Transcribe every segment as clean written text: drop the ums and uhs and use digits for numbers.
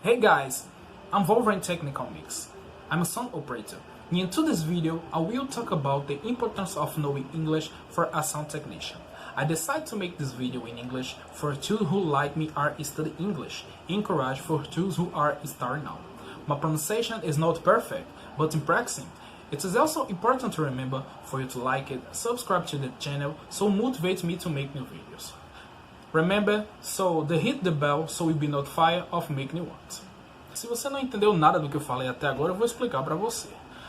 Hey guys, I'm Wolverine Technical Mix. I'm a sound operator. And in today's video, I will talk about the importance of knowing English for a sound technician. I decided to make this video in English for those who like me are studying English, encourage for those who are starting out. My pronunciation is not perfect, but in practicing, it is also important to remember for you to like it, subscribe to the channel, so motivate me to make new videos. Remember, hit the bell so you'll be notified of making new ones. Se você não entendeu nada do que eu falei até agora, eu vou explicar para você.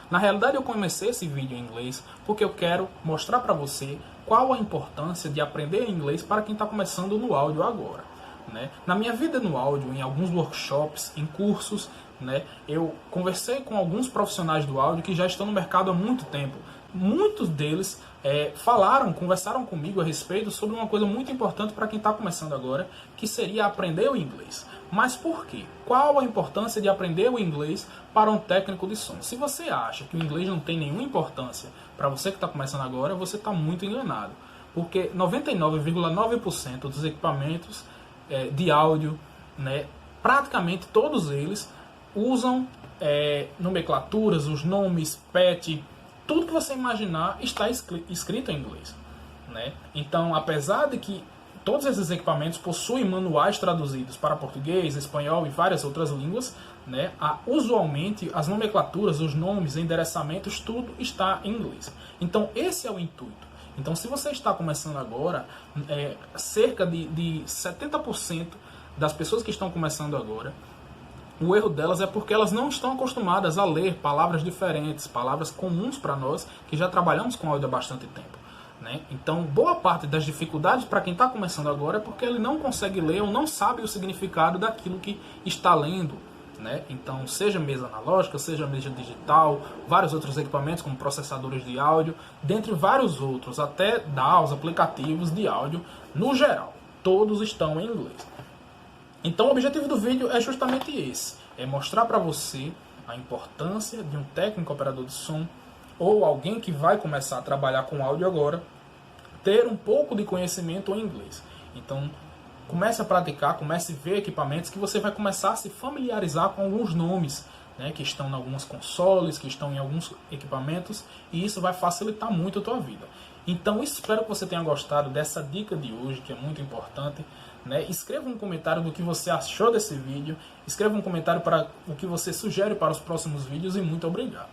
Na realidade, eu comecei esse vídeo em inglês porque eu quero mostrar para você qual a importância de aprender inglês para quem está começando no áudio agora. Né? Na minha vida no áudio, em alguns workshops, em cursos, né, eu conversei com alguns profissionais do áudio que já estão no mercado há muito tempo. Muitos deles conversaram comigo a respeito sobre uma coisa muito importante para quem está começando agora, que seria aprender o inglês. Mas por quê? Qual a importância de aprender o inglês para um técnico de som? Se você acha que o inglês não tem nenhuma importância para você que está começando agora, você está muito enganado. Porque 99,9% dos equipamentos de áudio, né, praticamente todos eles usam nomenclaturas, os nomes, patch, tudo que você imaginar está escrito em inglês. Né? Então, apesar de que todos esses equipamentos possuem manuais traduzidos para português, espanhol e várias outras línguas, né, usualmente as nomenclaturas, os nomes, endereçamentos, tudo está em inglês. Então, esse é o intuito. Então, se você está começando agora, cerca de 70% das pessoas que estão começando agora, o erro delas é porque elas não estão acostumadas a ler palavras diferentes, palavras comuns para nós que já trabalhamos com áudio há bastante tempo. Né? Então, boa parte das dificuldades para quem está começando agora é porque ele não consegue ler ou não sabe o significado daquilo que está lendo. Né? Então, seja mesa analógica, seja mesa digital, vários outros equipamentos como processadores de áudio, dentre vários outros, até DAWs, aplicativos de áudio, no geral, todos estão em inglês. Então o objetivo do vídeo é justamente esse, é mostrar para você a importância de um técnico operador de som ou alguém que vai começar a trabalhar com áudio agora, ter um pouco de conhecimento em inglês. Então comece a praticar, comece a ver equipamentos que você vai começar a se familiarizar com alguns nomes, né, que estão em alguns consoles, que estão em alguns equipamentos, e isso vai facilitar muito a tua vida. Então espero que você tenha gostado dessa dica de hoje, que é muito importante. Né? Escreva um comentário do que você achou desse vídeo, escreva um comentário para o que você sugere para os próximos vídeos e muito obrigado.